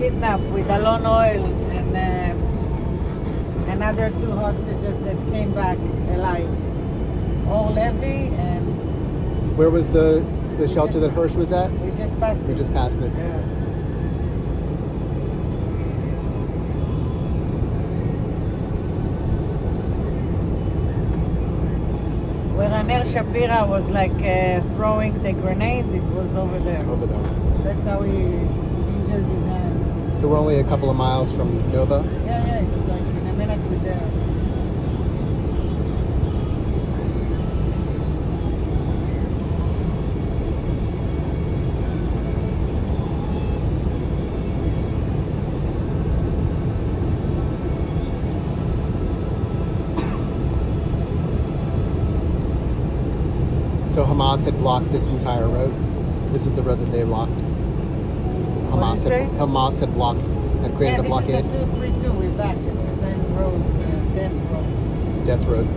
kidnapped with Alon Oil and another two hostages that came back alive. Or Levy, and Where was the shelter that Hirsch was at? we just passed We it. just passed it. Yeah. Where Aner Shapira was like throwing the grenades, it was over there. Over there. That's how he injured his hand. So we're only a couple of miles from Nova. Yeah, it's like in a minute we're there. So Hamas had blocked this entire road. This is the road that they blocked. What did you say? Hamas had blocked, had created a blockade. This is the 232. We're back at the same road, Death Road. Death Road.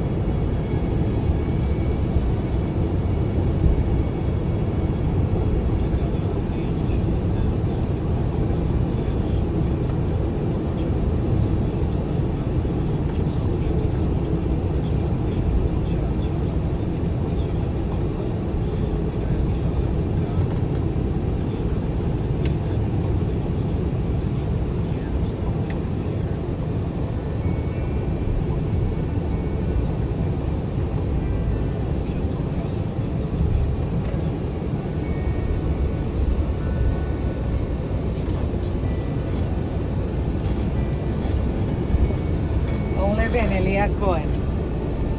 Levy and Elia Cohen.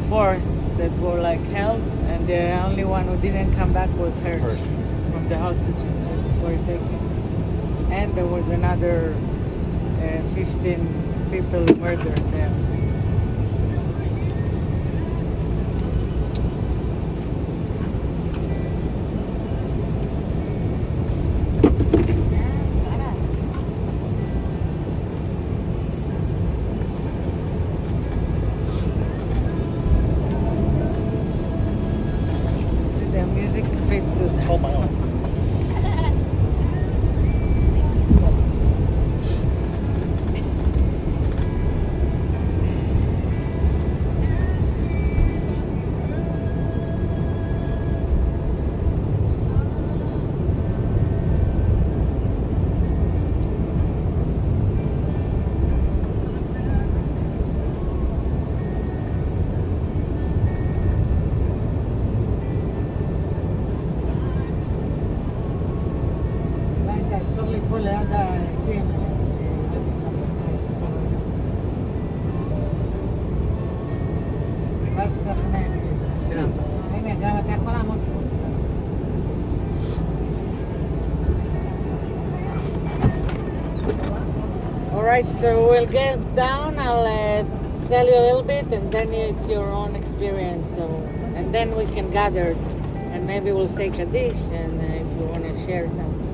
4 that were like held, and the only one who didn't come back was Hirsch. From the hostages that were taken. And there was another 15 people murdered there. See the music fit to the תעצור לי פה ליד העצים. ואז תכנן. הנה, גם אתה יכול לעמוד פה. Alright, so we'll get down. I'll tell you a little bit, and then it's your own experience. So, and then we can gather, and maybe we'll say Kaddish, and if you want to share something.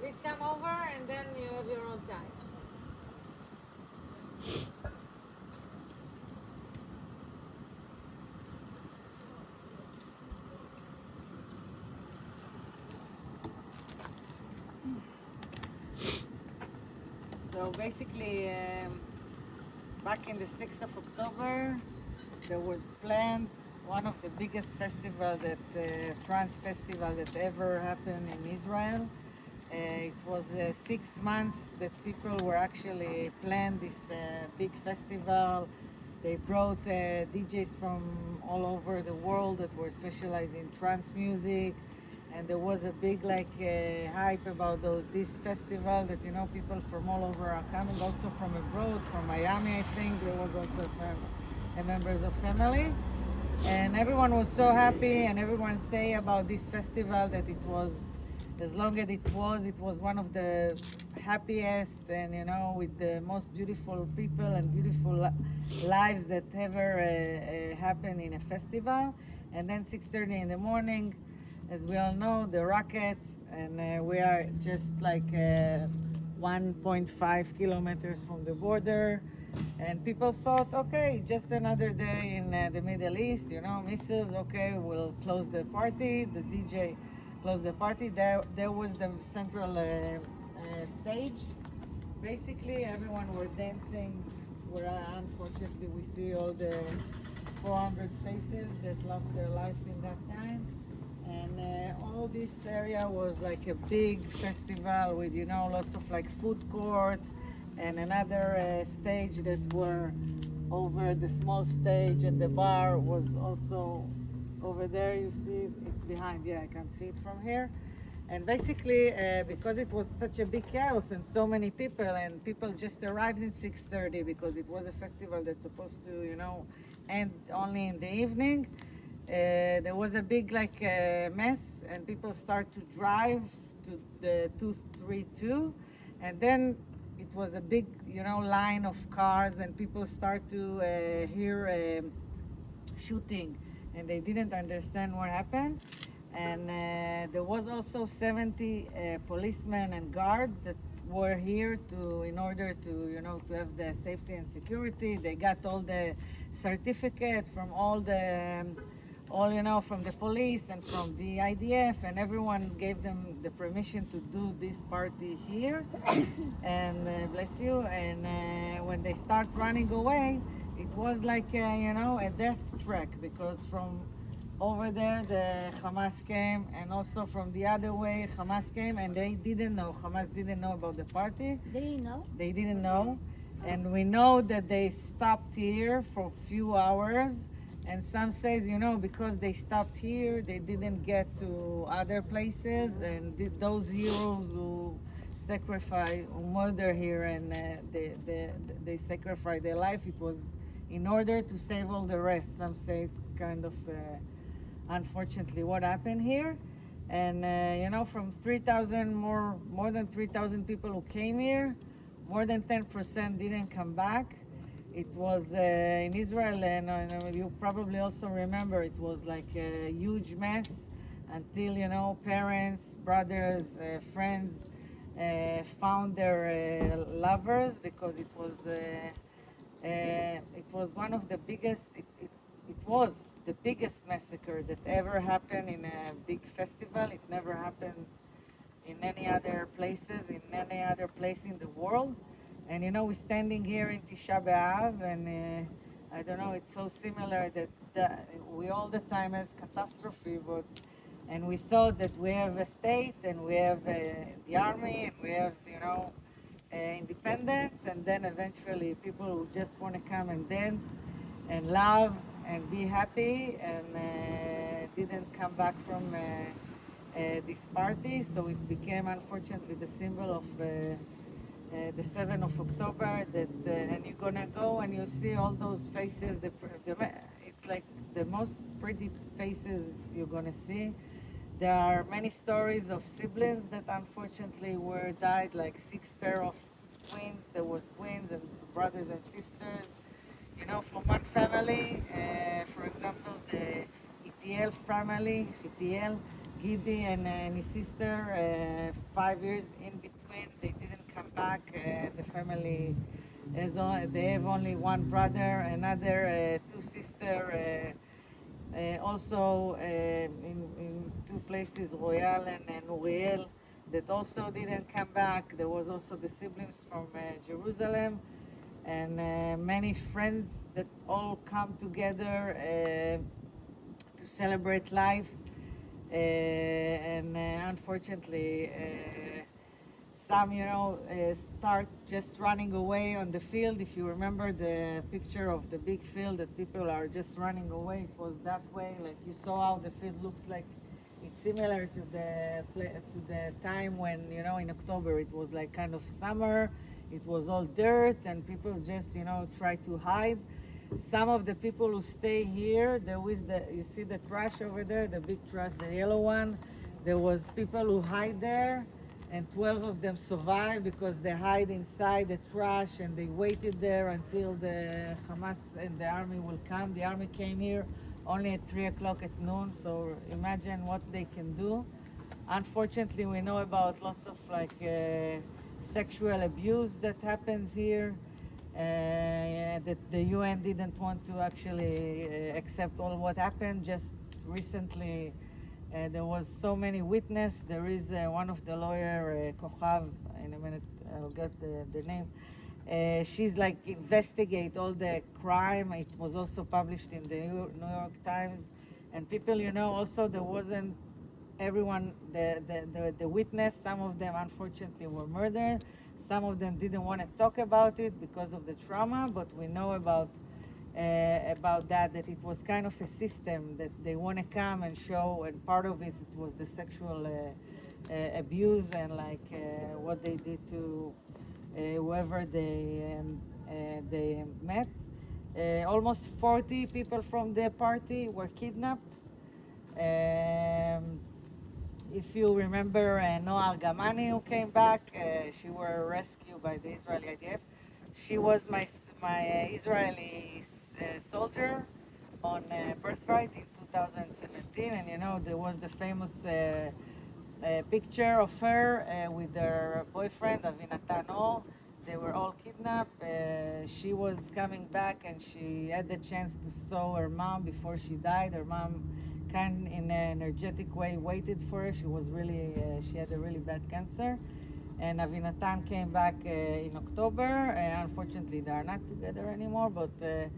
Please come over, and then you have your own time. So basically, back in the 6th of October, there was planned one of the biggest festival that trance festival that ever happened in Israel. It was 6 months that people were actually planned this big festival. They brought DJs from all over the world that were specialized in trance music, and there was a big hype about this festival that people from all over are coming, also from abroad, from Miami. I think there was also a members of family, and everyone was so happy, and everyone say about this festival that it was, as long as it was one of the happiest and with the most beautiful people and beautiful lives that ever happen in a festival. And then 6:30 in the morning, as we all know, the rockets, and we are just 1.5 kilometers from the border. And people thought, okay, just another day in the Middle East, missiles, okay, we'll close the party. The DJ closed the party. There was the central stage. Basically, everyone were dancing. Where unfortunately we see all the 400 faces that lost their life in that time. And all this area was like a big festival with lots of food court, and another stage that were over the small stage, and the bar was also over there. You see it's behind. Yeah, I can see it from here. And basically, because it was such a big chaos and so many people, and people just arrived in 6:30 because it was a festival that's supposed to end only in the evening. There was a big mess, and people start to drive to the 232, and then it was a big line of cars, and people start to hear shooting, and they didn't understand what happened. And there was also 70 policemen and guards that were here in order to to have the safety and security. They got all the certificate from from the police and from the IDF, and everyone gave them the permission to do this party here. And bless you. And when they start running away, it was like a death track, because from over there the Hamas came, and also from the other way Hamas came, and Hamas didn't know about the party. They didn't know. And we know that they stopped here for a few hours, and some says because they stopped here they didn't get to other places, and those heroes who sacrifice, who murder here, and they sacrifice their life, it was in order to save all the rest. Some say it's kind of unfortunately what happened here. And from 3,000, more than 3,000 people who came here, more than 10% didn't come back. It was in Israel, and you probably also remember, it was like a huge mess until parents, brothers, friends found their lovers, because it was one of the biggest. It was the biggest massacre that ever happened in a big festival. It never happened in any other places, in any other place in the world. And we're standing here in Tisha B'Av, and I don't know, it's so similar that we all the time has catastrophe, and we thought that we have a state, and we have the army, and we have independence, and then eventually people who just want to come and dance and love and be happy, and didn't come back from this party. So it became, unfortunately, the symbol of the 7th of October. And you're gonna go and you see all those faces. It's like the most pretty faces you're gonna see. There are many stories of siblings that unfortunately died, like 6 pair of twins. There was twins and brothers and sisters, from one family. For example, the Itiel family, Gidi and his sister, 5 years in between, they didn't come back. The family they have only one brother, another 2 sisters. Also in 2 places, Royal and Uriel, that also didn't come back. There was also the siblings from Jerusalem, and many friends that all come together to celebrate life. And unfortunately, some, start just running away on the field. If you remember the picture of the big field that people are just running away, it was that way. Like you saw how the field looks like. It's similar to the time when, in October it was like kind of summer. It was all dirt and people just, try to hide. Some of the people who stay here, you see the trash over there, the big trash, the yellow one. There was people who hide there, and 12 of them survived because they hide inside the trash and they waited there until the Hamas and the army will come. The army came here only at 3 o'clock at noon, so imagine what they can do. Unfortunately, we know about lots of sexual abuse that happens here. That the UN didn't want to actually accept all what happened. Just recently, there was so many witnesses. There is one of the lawyer, Kochav, in a minute I'll get the name. She's like investigate all the crime. It was also published in the New York Times. And people, also there wasn't everyone, the witness, some of them unfortunately were murdered. Some of them didn't want to talk about it because of the trauma, but we know about that it was kind of a system that they want to come and show, and part of it was the sexual abuse and what they did to whoever they met. Almost 40 people from the party were kidnapped. If you remember Noa Argamani, who came back, she were rescued by the Israeli IDF. She was my Israeli soldier on Birthright in 2017, and there was the famous picture of her with her boyfriend Avinatan Or. They were all kidnapped. She was coming back, and she had the chance to saw her mom before she died. Her mom, kind in an energetic way, waited for her. She was really, she had a really bad cancer. And Avinatan came back in October. Unfortunately, they are not together anymore, but there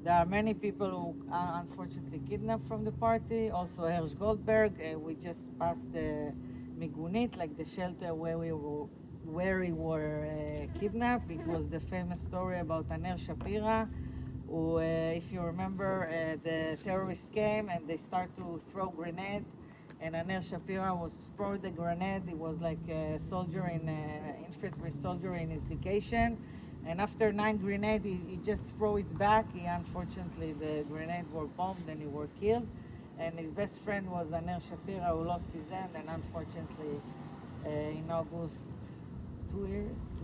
are many people who are unfortunately kidnapped from the party. Also, Hersh Goldberg, we just passed the Migunit, like the shelter where we were kidnapped. It was the famous story about Aner Shapira, who, if you remember, the terrorists came and they started to throw grenade, and Aner Shapira was throw the grenade. He was like a soldier infantry soldier in his vacation, and after 9 grenades, he just threw it back. Unfortunately, the grenade were bombed and he were killed. And his best friend was Aner Shapira, who lost his hand, and unfortunately, in August, 2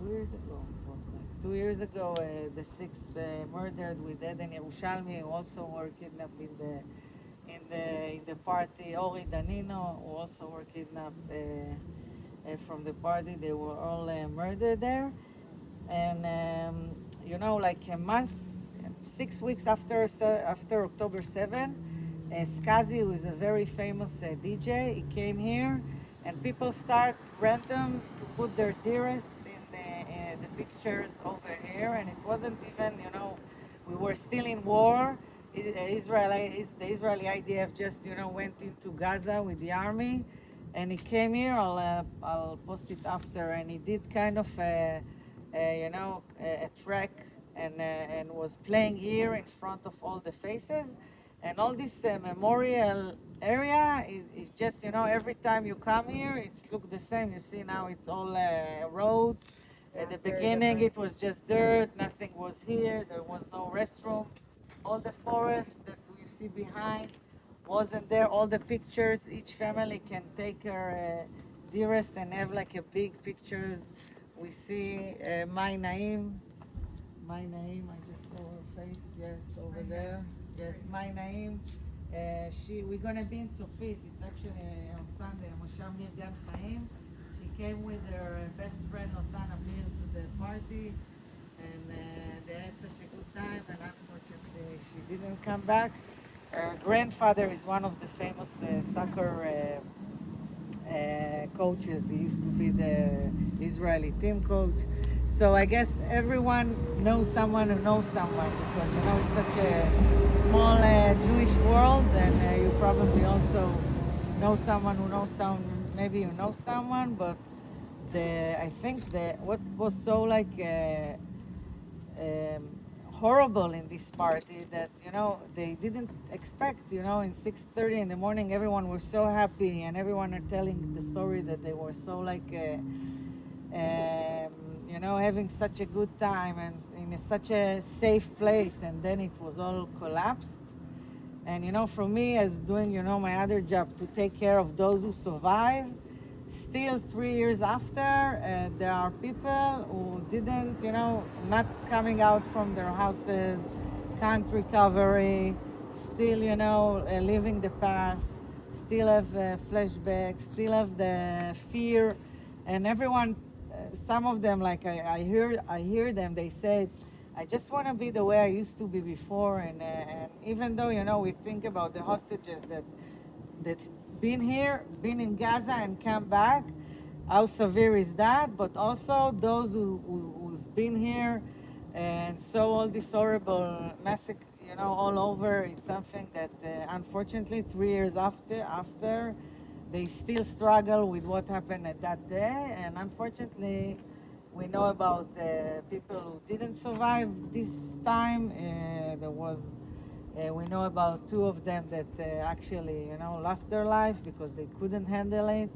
years ago, it was like 2 years ago, the 6 murdered with Eden Yerushalmi, who also were kidnapped in the party. Ori Danino, who also were kidnapped from the party. They were all murdered there. And like a month, 6 weeks after October 7, Skazi, who is a very famous DJ, he came here, and people start random to put their dearest in the pictures over here. And it wasn't even, we were still in war. The Israeli IDF just, went into Gaza with the army, and he came here. I'll post it after, and he did kind of a track and was playing here in front of all the faces. And all this memorial area is just, every time you come here, it's look the same. You see now it's all roads. At the beginning, it was just dirt. Nothing was here. There was no restroom. All the forest that you see behind wasn't there. All the pictures, each family can take her dearest and have like a big pictures. We see Mai Naim. Mai Naim, I just saw her face. Yes, over there. Yes, Mai Naim. We're gonna be in Sofit. It's actually on Sunday. Moshav Nir Gan Chaim. She came with her best friend Notan Amir to the party, and they had such a good time. And unfortunately, she didn't come back. Her grandfather is one of the famous soccer coaches. He used to be the Israeli team coach. So I guess everyone knows someone who knows someone because it's such a small Jewish world, and you probably also know someone who knows someone. Maybe you know someone, but I think what was so like horrible in this party that they didn't expect. In 6:30 in the morning, everyone was so happy, and everyone are telling the story that they were so like. Having such a good time and in such a safe place, and then it was all collapsed. And for me, as doing my other job to take care of those who survive, still 3 years after, there are people who didn't, not coming out from their houses, can't recovery, still, living the past, still have flashbacks, still have the fear, and everyone, some of them, like I hear them, they say, I just want to be the way I used to be before, and even though we think about the hostages that been here, been in Gaza and come back, how severe is that? But also those who's been here and saw all this horrible massacre, all over. It's something that unfortunately 3 years after they still struggle with what happened at that day, and unfortunately we know about people who didn't survive this time. There was we know about two of them that actually, lost their life because they couldn't handle it.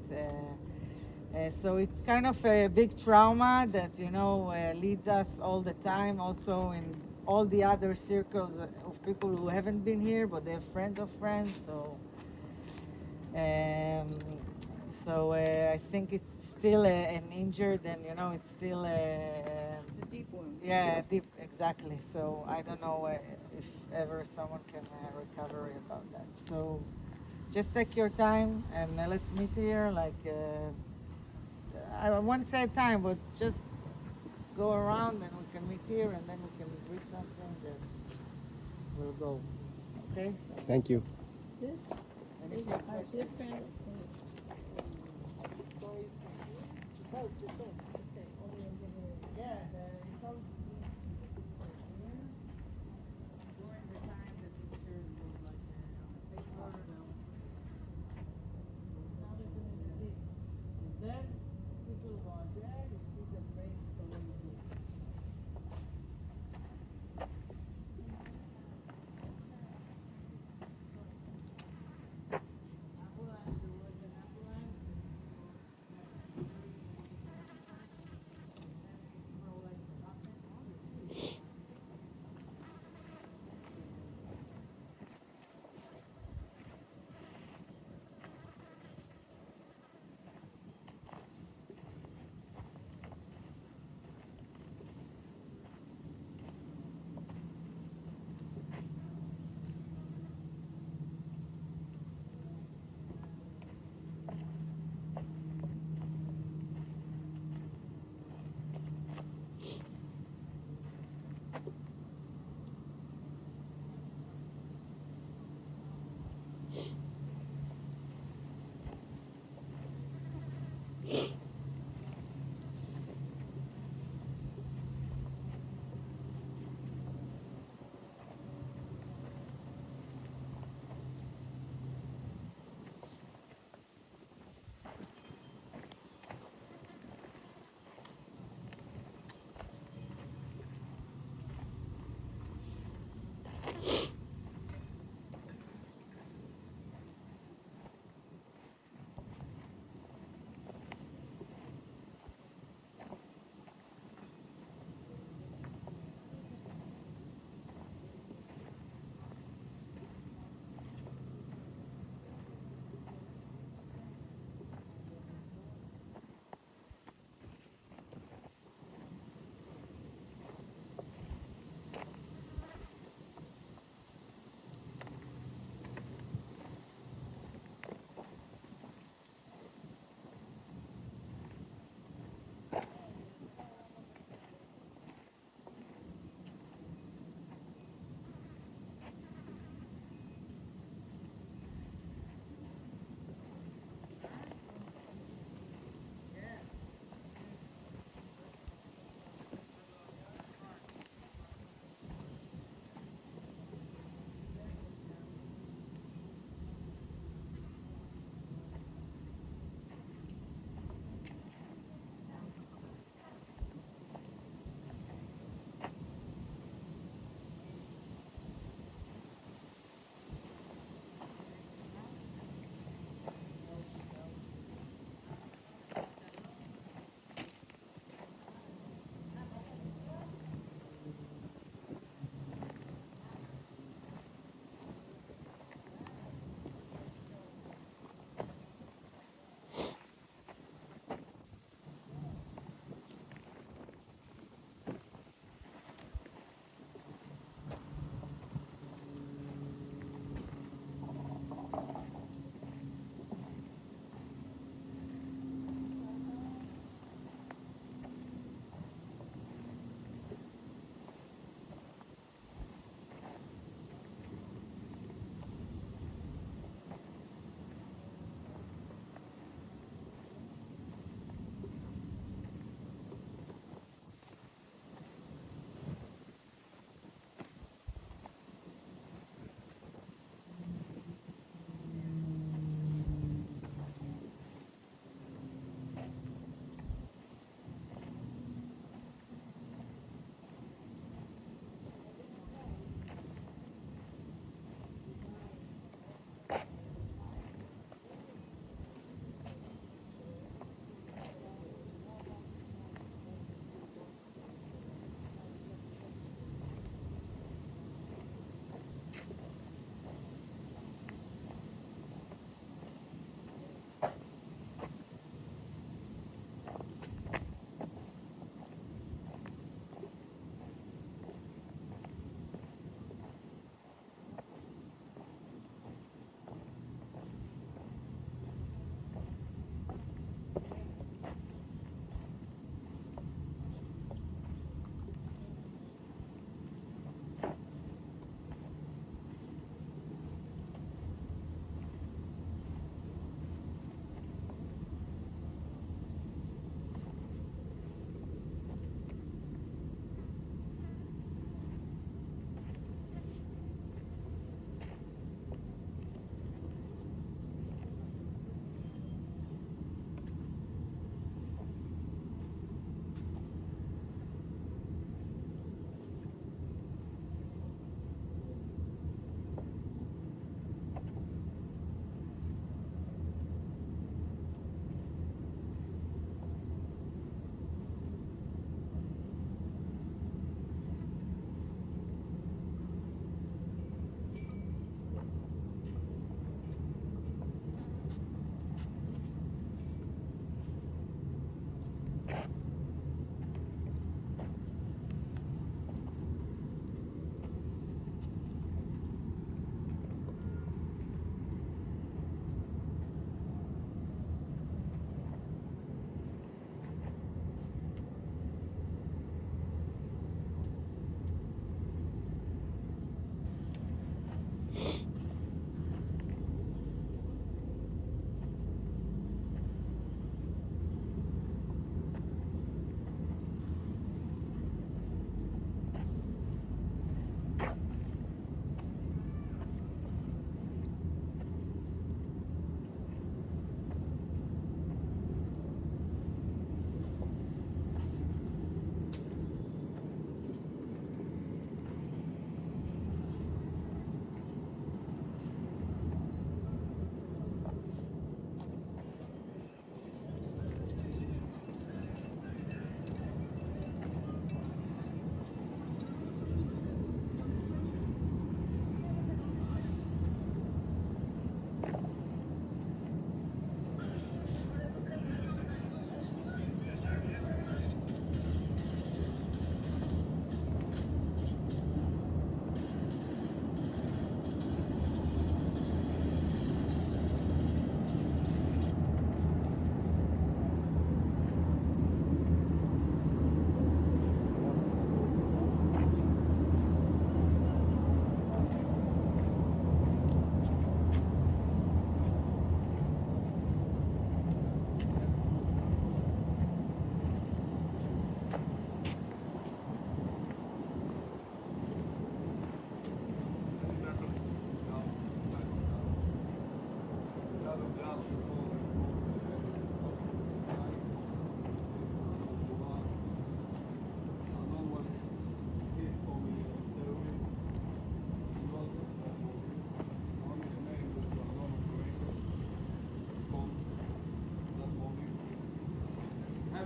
So it's kind of a big trauma that, leads us all the time, also in all the other circles of people who haven't been here, but they're friends of friends. Um, I think it's still an injured, and it's still It's a deep wound. yeah, deep, exactly. So I don't know if ever someone can recover about that. So just take your time and let's meet here. Like I won't say time, but just go around and we can meet here, and then we can read something that will go. Okay. So, Thank you. This and is if you have a questions, different. Both, the both. Okay, only in the Yeah, it's all during the time the pictures was like on the paper. Now they're doing the deep. And then people go out there, you see the face the way it is. Ambulance, there was an ambulance.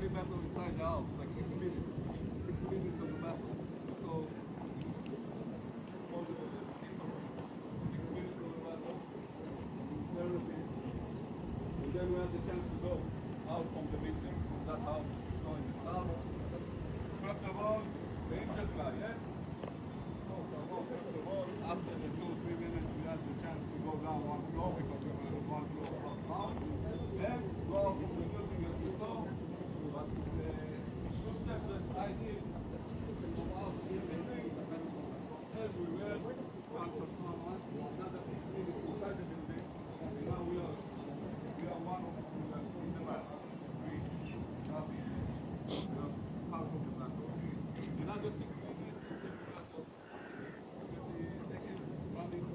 every battle inside the house, like 6 minutes. 6 minutes of the battle. So, hold it a piece of 6 minutes of the battle. Therapy. And then we had the chance to go out from the meeting, from that house that you saw in the south. First of all, the injured guy, yeah? First of all, after the 2 or 3 minutes, we had the chance to go down one floor because we were on one floor up. Then go out from the building as we saw. But the 2 steps that I did from out in the building, everywhere, one from someone, another 6 minutes inside the building, and now we are one of in the back. We have half of the back. Another 6 minutes, we got 30 seconds running.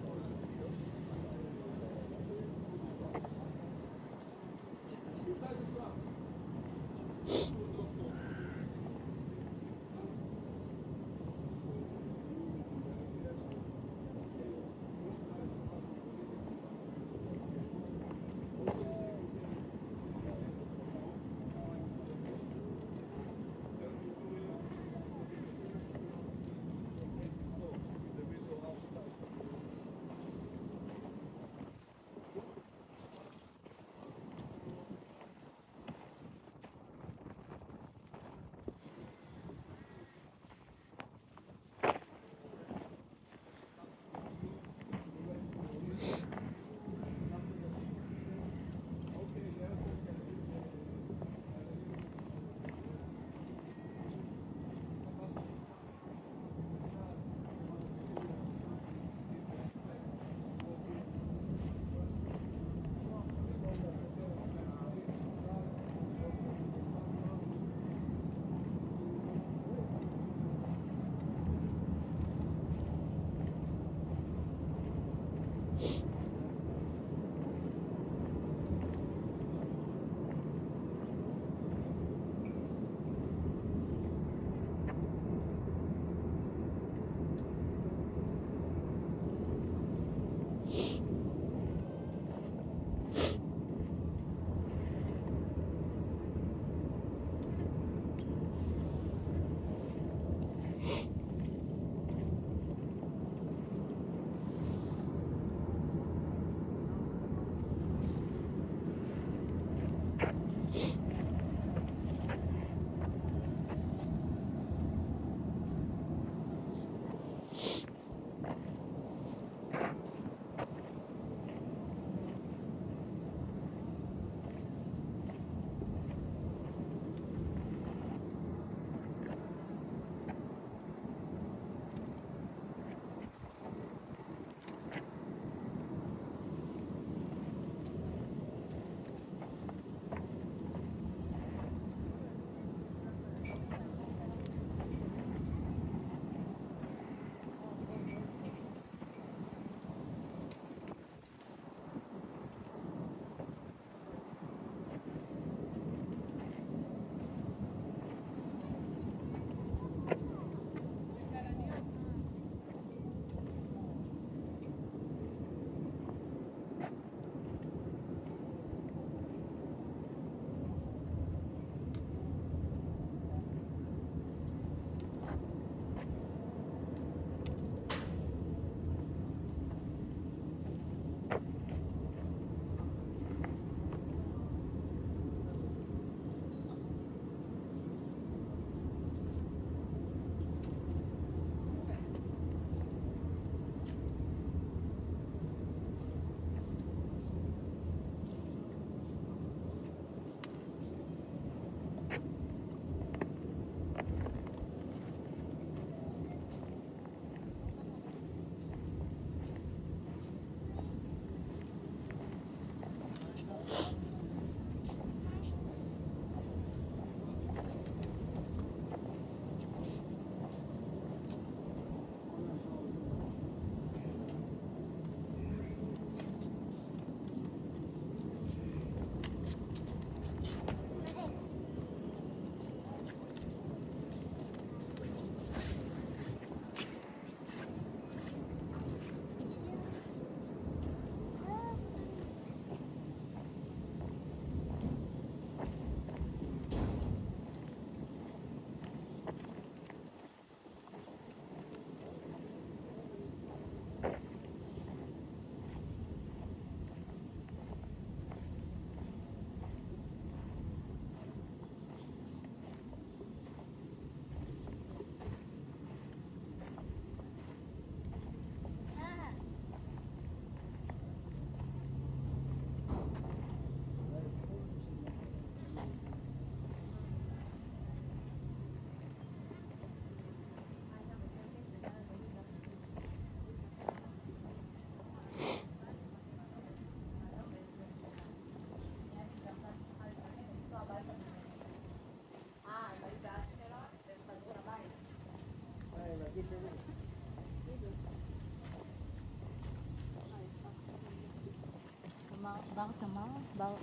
בר תמר? בר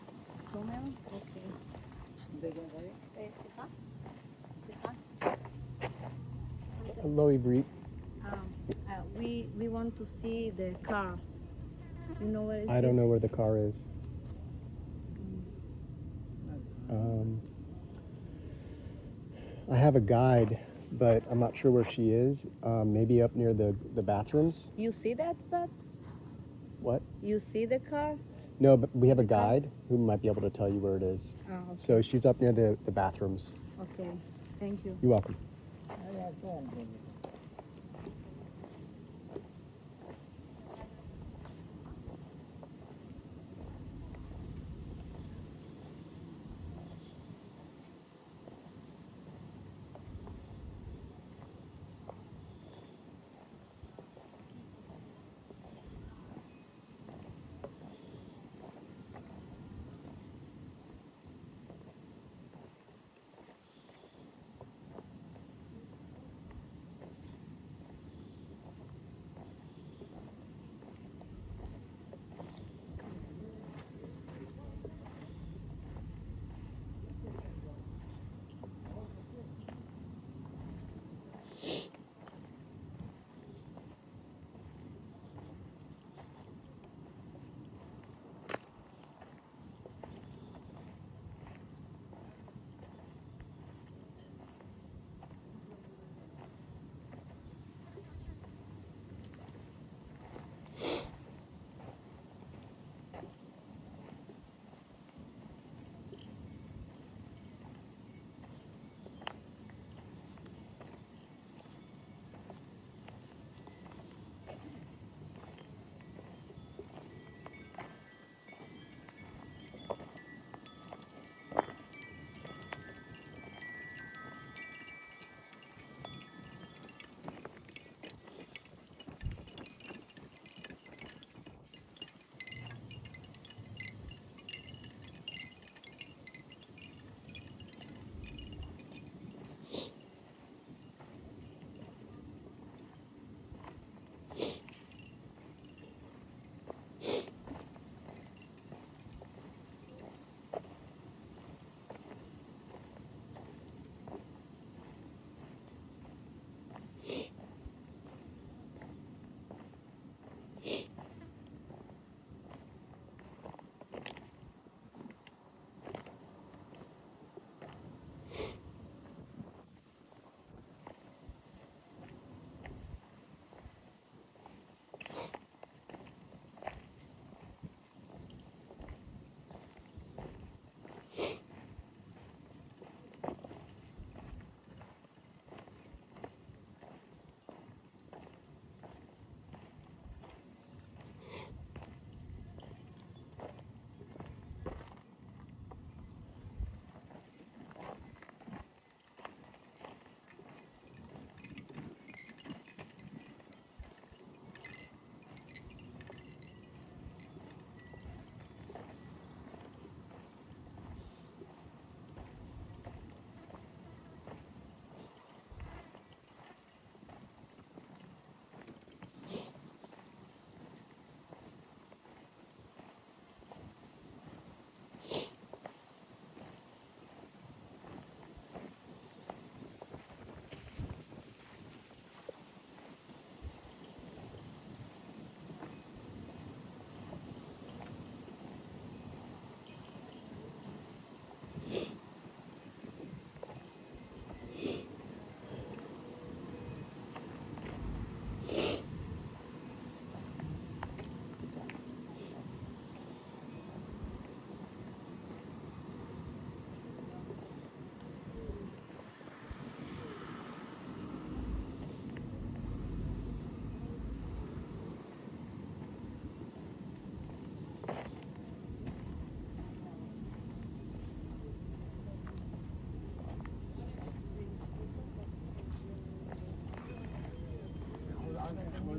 תומר? אוקיי. סליחה? סליחה? Loey Breet. We want to see the car. You know where is I don't this? know where the car is. I have a guide, but I'm not sure where she is. Maybe up near the bathrooms. You see that, but What? you see the car? No, but we have a The cars? guide who might be able to tell you where it is. Oh, okay. So she's up near the bathrooms. Okay. Thank you. You're welcome.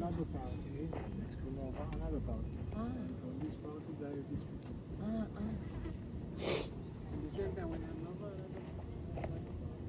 another party, next to Nova, another party. From this party, there is this people. At the same time, when you have Nova, another party.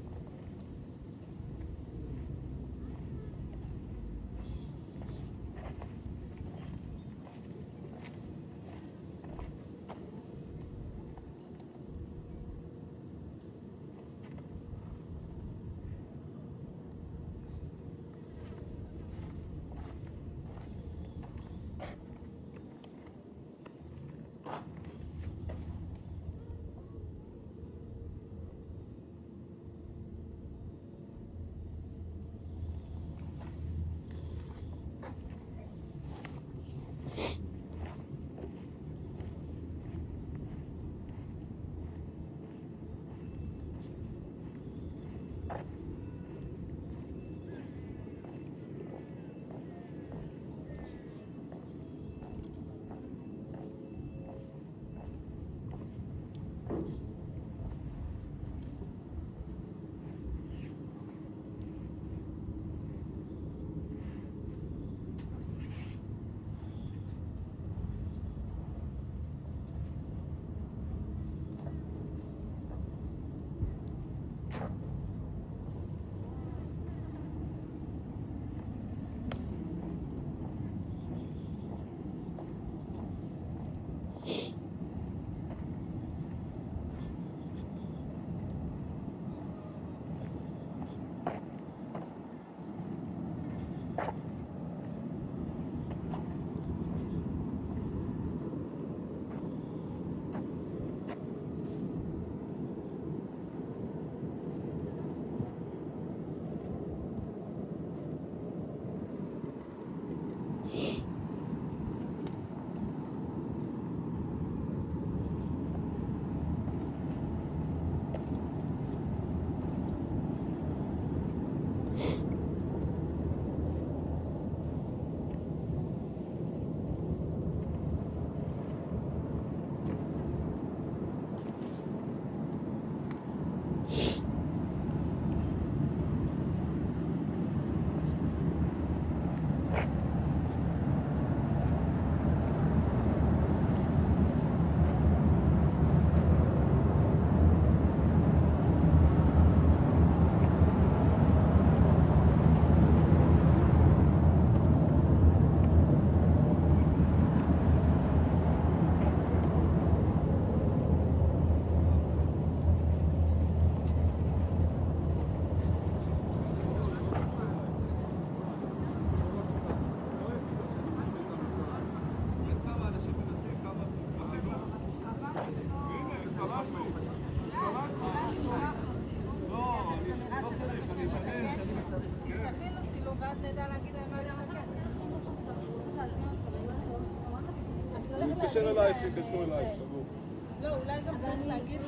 תתקשר אליי, שיכנסו אליי, סגור.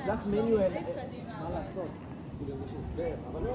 שלח מניו מה לעשות. כאילו, יש הסבר, אבל לא...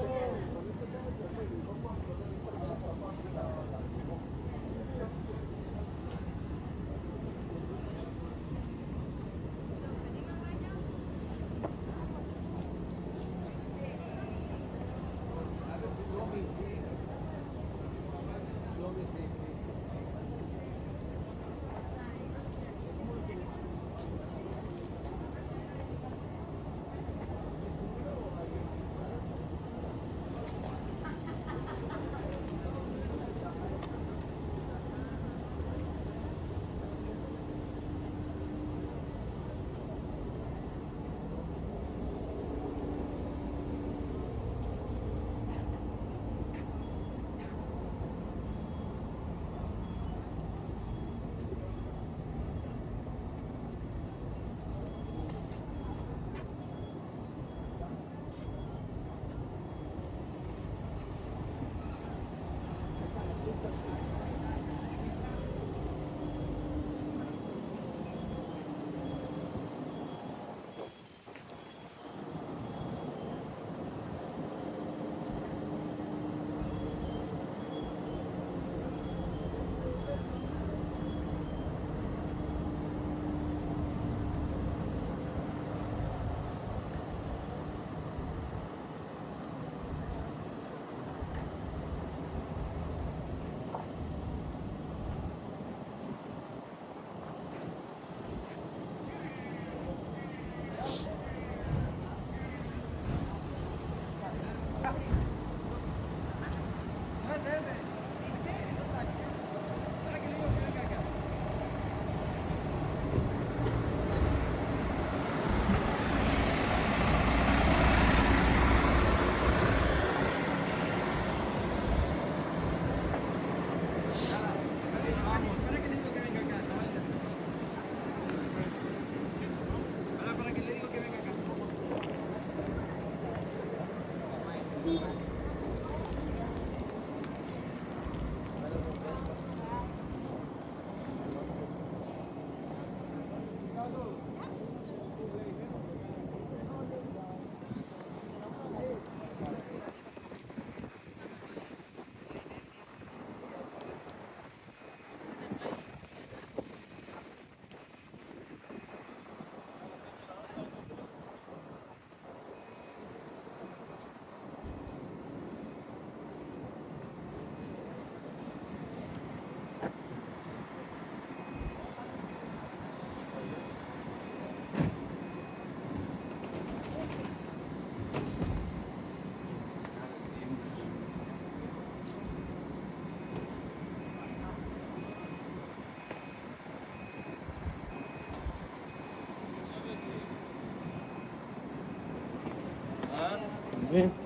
Yeah.